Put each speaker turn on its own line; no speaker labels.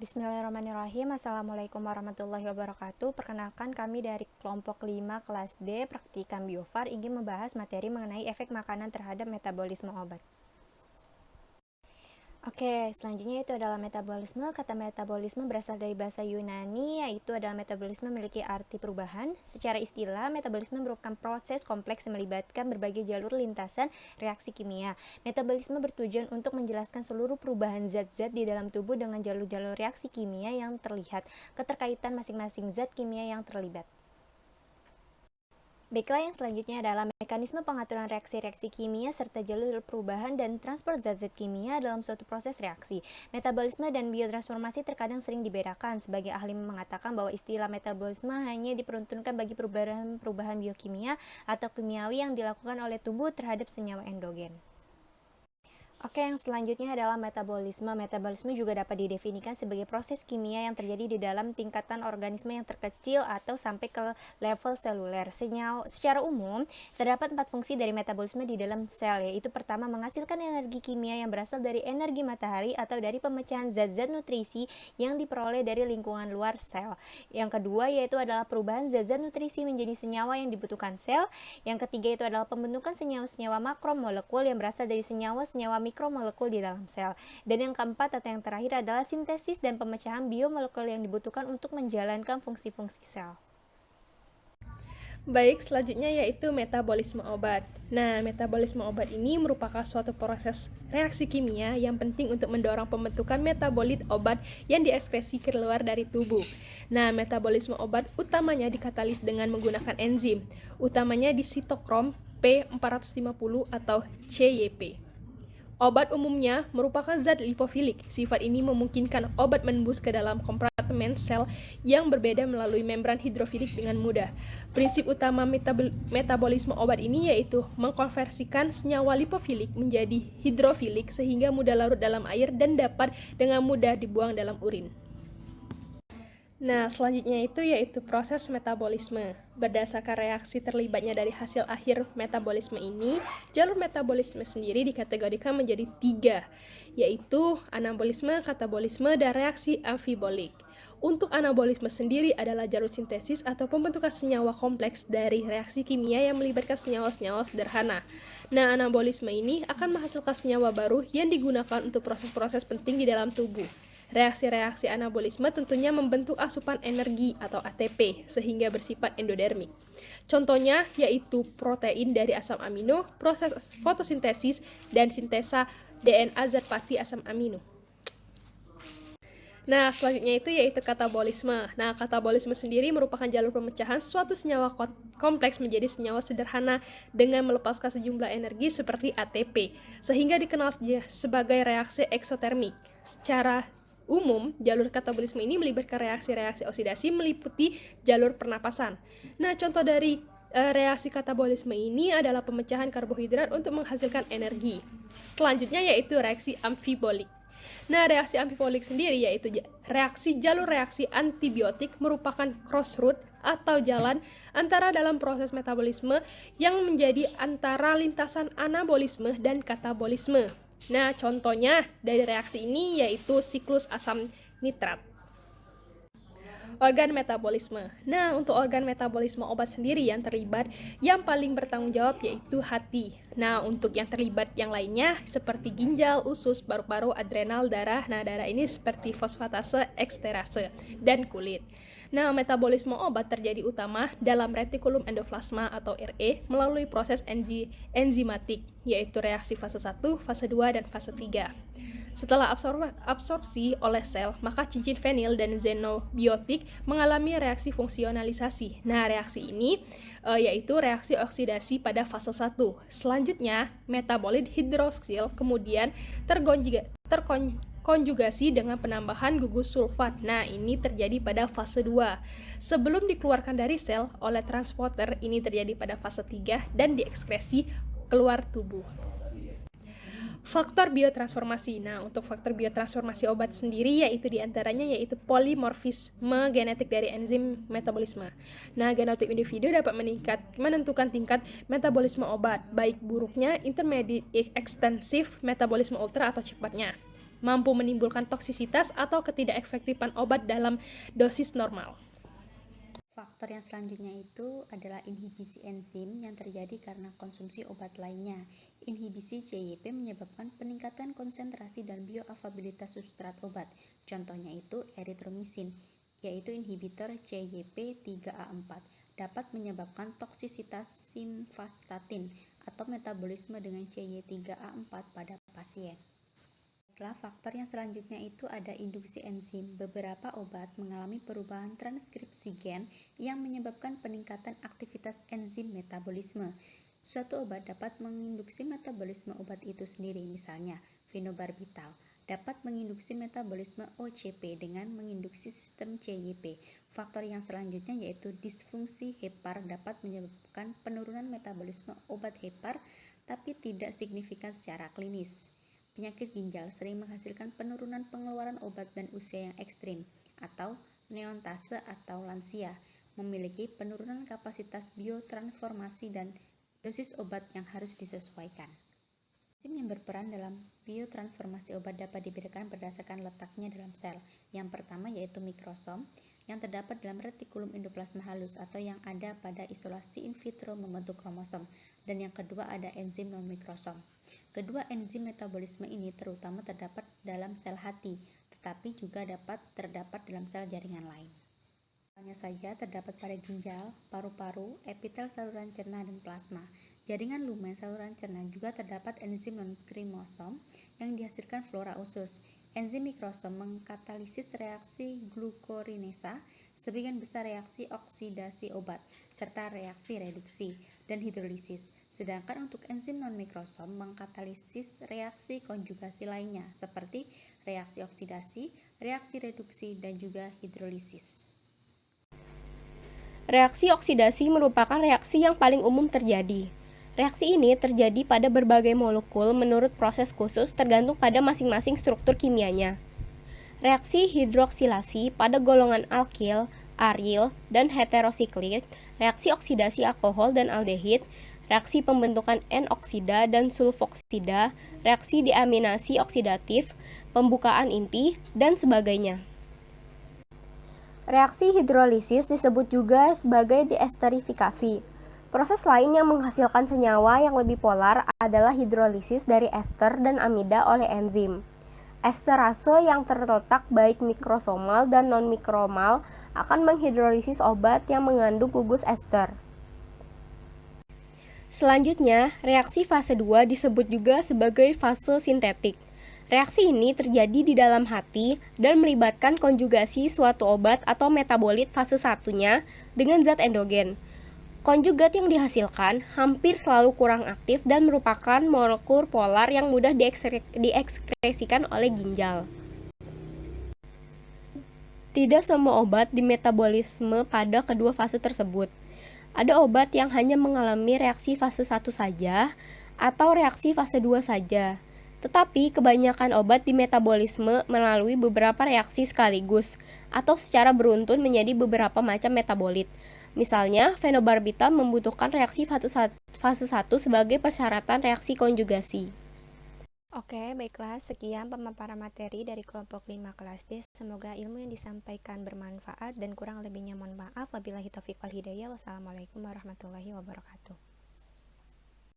Bismillahirrahmanirrahim. Assalamualaikum warahmatullahi wabarakatuh. Perkenalkan, kami dari kelompok 5 kelas D Praktikum Biofar ingin membahas materi mengenai efek makanan terhadap metabolisme obat. Oke, selanjutnya itu adalah metabolisme. Kata metabolisme berasal dari bahasa Yunani, yaitu adalah metabolisme memiliki arti perubahan. Secara istilah, metabolisme merupakan proses kompleks yang melibatkan berbagai jalur lintasan reaksi kimia. Metabolisme bertujuan untuk menjelaskan seluruh perubahan zat-zat di dalam tubuh dengan jalur-jalur reaksi kimia yang terlihat, keterkaitan masing-masing zat kimia yang terlibat. Baiklah, yang selanjutnya adalah mekanisme pengaturan reaksi-reaksi kimia serta jalur perubahan dan transport zat-zat kimia dalam suatu proses reaksi. Metabolisme dan biotransformasi terkadang sering dibedakan. Sebagai ahli mengatakan bahwa istilah metabolisme hanya diperuntukkan bagi perubahan biokimia atau kimiawi yang dilakukan oleh tubuh terhadap senyawa endogen. Oke, yang selanjutnya adalah metabolisme. Metabolisme juga dapat didefinisikan sebagai proses kimia yang terjadi di dalam tingkatan organisme yang terkecil atau sampai ke level seluler. Secara umum, terdapat 4 fungsi dari metabolisme di dalam sel, yaitu pertama, menghasilkan energi kimia yang berasal dari energi matahari atau dari pemecahan zat-zat nutrisi yang diperoleh dari lingkungan luar sel. Yang kedua, yaitu adalah perubahan zat-zat nutrisi menjadi senyawa yang dibutuhkan sel. Yang ketiga, itu adalah pembentukan senyawa-senyawa makromolekul yang berasal dari senyawa-senyawa mikromolekul di dalam sel. Dan yang keempat atau yang terakhir adalah sintesis dan pemecahan biomolekul yang dibutuhkan untuk menjalankan fungsi-fungsi sel.
Baik, selanjutnya yaitu metabolisme obat. Nah, metabolisme obat ini merupakan suatu proses reaksi kimia yang penting untuk mendorong pembentukan metabolit obat yang diekskresi keluar dari tubuh. Nah, metabolisme obat utamanya dikatalis dengan menggunakan enzim, utamanya di sitokrom P450 atau CYP. Obat umumnya merupakan zat lipofilik. Sifat ini memungkinkan obat menembus ke dalam kompartemen sel yang berbeda melalui membran hidrofilik dengan mudah. Prinsip utama metabolisme obat ini yaitu mengkonversikan senyawa lipofilik menjadi hidrofilik sehingga mudah larut dalam air dan dapat dengan mudah dibuang dalam urin. Nah, selanjutnya itu yaitu proses metabolisme. Berdasarkan reaksi terlibatnya dari hasil akhir metabolisme ini, jalur metabolisme sendiri dikategorikan menjadi 3, yaitu anabolisme, katabolisme, dan reaksi amfibolik. Untuk anabolisme sendiri adalah jalur sintesis atau pembentukan senyawa kompleks dari reaksi kimia yang melibatkan senyawa-senyawa sederhana. Nah, anabolisme ini akan menghasilkan senyawa baru yang digunakan untuk proses-proses penting di dalam tubuh. Reaksi-reaksi anabolisme tentunya membentuk asupan energi atau ATP sehingga bersifat endodermik. Contohnya yaitu protein dari asam amino, proses fotosintesis, dan sintesa DNA zat pati asam amino. Nah, selanjutnya itu yaitu katabolisme. Nah, katabolisme sendiri merupakan jalur pemecahan suatu senyawa kompleks menjadi senyawa sederhana dengan melepaskan sejumlah energi seperti ATP, sehingga dikenal sebagai reaksi eksotermik. Secara umum, jalur katabolisme ini melibatkan reaksi-reaksi oksidasi meliputi jalur pernapasan. Nah, contoh dari reaksi katabolisme ini adalah pemecahan karbohidrat untuk menghasilkan energi. Selanjutnya yaitu reaksi amfibolik. Nah, reaksi amfibolik sendiri yaitu jalur reaksi antibiotik merupakan crossroad atau jalan antara dalam proses metabolisme yang menjadi antara lintasan anabolisme dan katabolisme. Nah, contohnya dari reaksi ini yaitu siklus asam nitrat. Organ metabolisme. Nah, untuk organ metabolisme obat sendiri yang terlibat, yang paling bertanggung jawab yaitu hati. Nah, untuk yang terlibat yang lainnya seperti ginjal, usus, paru-paru, adrenal, darah. Nah, darah ini seperti fosfatase, eksterase, dan kulit. Nah, metabolisme obat terjadi utama dalam retikulum endoplasma atau RE melalui proses enzimatik, yaitu reaksi fase 1, fase 2, dan fase 3. Setelah absorpsi oleh sel, maka cincin fenil dan xenobiotik mengalami reaksi fungsionalisasi. Nah, reaksi ini yaitu reaksi oksidasi pada fase 1. Selanjutnya, metabolit hidroksil kemudian terkonjugasi dengan penambahan gugus sulfat. Nah, ini terjadi pada fase 2. Sebelum dikeluarkan dari sel oleh transporter, ini terjadi pada fase 3 dan diekskresi keluar tubuh. Faktor biotransformasi. Nah, untuk faktor biotransformasi obat sendiri yaitu diantaranya yaitu polimorfisme genetik dari enzim metabolisme. Nah, genotip individu dapat menentukan tingkat metabolisme obat, baik buruknya, intermediate, ekstensif, metabolisme ultra atau cepatnya. mampu menimbulkan toksisitas atau ketidakefektifan obat dalam dosis normal.
Faktor yang selanjutnya itu adalah inhibisi enzim yang terjadi karena konsumsi obat lainnya. Inhibisi CYP menyebabkan peningkatan konsentrasi dan bioavailabilitas substrat obat. Contohnya itu eritromisin, yaitu inhibitor CYP3A4, dapat menyebabkan toksisitas simvastatin atau metabolisme dengan CY3A4 pada pasien. Faktor yang selanjutnya itu ada induksi enzim. Beberapa obat mengalami perubahan transkripsi gen yang menyebabkan peningkatan aktivitas enzim metabolisme. Suatu obat dapat menginduksi metabolisme obat itu sendiri, misalnya phenobarbital dapat menginduksi metabolisme OCP dengan menginduksi sistem CYP. Faktor yang selanjutnya yaitu disfungsi hepar dapat menyebabkan penurunan metabolisme obat hepar tapi tidak signifikan secara klinis. Penyakit ginjal sering menghasilkan penurunan pengeluaran obat dan usia yang ekstrim, atau neontase atau lansia, memiliki penurunan kapasitas biotransformasi dan dosis obat yang harus disesuaikan. Enzim yang berperan dalam biotransformasi obat dapat dibedakan berdasarkan letaknya dalam sel. Yang pertama yaitu mikrosom, yang terdapat dalam retikulum endoplasma halus atau yang ada pada isolasi in vitro membentuk kromosom. Dan yang kedua ada enzim non-mikrosom. Kedua enzim metabolisme ini terutama terdapat dalam sel hati, tetapi juga dapat terdapat dalam sel jaringan lain. Hanya saja terdapat pada ginjal, paru-paru, epitel saluran cerna, dan plasma. Jaringan lumen saluran cerna juga terdapat enzim non-krimosom yang dihasilkan flora usus. Enzim mikrosom mengkatalisis reaksi glukorinesa, sebagian besar reaksi oksidasi obat, serta reaksi reduksi dan hidrolisis. Sedangkan untuk enzim non-mikrosom mengkatalisis reaksi konjugasi lainnya, seperti reaksi oksidasi, reaksi reduksi, dan juga hidrolisis.
Reaksi oksidasi merupakan reaksi yang paling umum terjadi. Reaksi ini terjadi pada berbagai molekul menurut proses khusus tergantung pada masing-masing struktur kimianya. Reaksi hidroksilasi pada golongan alkil, aryl, dan heterosiklik, reaksi oksidasi alkohol dan aldehid, reaksi pembentukan N-oksida dan sulfoksida, reaksi deaminasi oksidatif, pembukaan inti, dan sebagainya. Reaksi hidrolisis disebut juga sebagai diesterifikasi. Proses lain yang menghasilkan senyawa yang lebih polar adalah hidrolisis dari ester dan amida oleh enzim. Esterase yang terletak baik mikrosomal dan non-mikromal akan menghidrolisis obat yang mengandung gugus ester. Selanjutnya, reaksi fase 2 disebut juga sebagai fase sintetik. Reaksi ini terjadi di dalam hati dan melibatkan konjugasi suatu obat atau metabolit fase 1-nya dengan zat endogen. Konjugat yang dihasilkan hampir selalu kurang aktif dan merupakan molekul polar yang mudah diekskresikan oleh ginjal. Tidak semua obat dimetabolisme pada kedua fase tersebut. Ada obat yang hanya mengalami reaksi fase 1 saja atau reaksi fase 2 saja. Tetapi kebanyakan obat dimetabolisme melalui beberapa reaksi sekaligus atau secara beruntun menjadi beberapa macam metabolit. Misalnya, phenobarbital membutuhkan reaksi fase 1 sebagai persyaratan reaksi konjugasi.
Oke, baiklah, sekian pemaparan materi dari kelompok 5 kelas D. Semoga ilmu yang disampaikan bermanfaat dan kurang lebihnya mohon maaf. Wabillahi taufiq wal hidayah. Wassalamualaikum warahmatullahi wabarakatuh.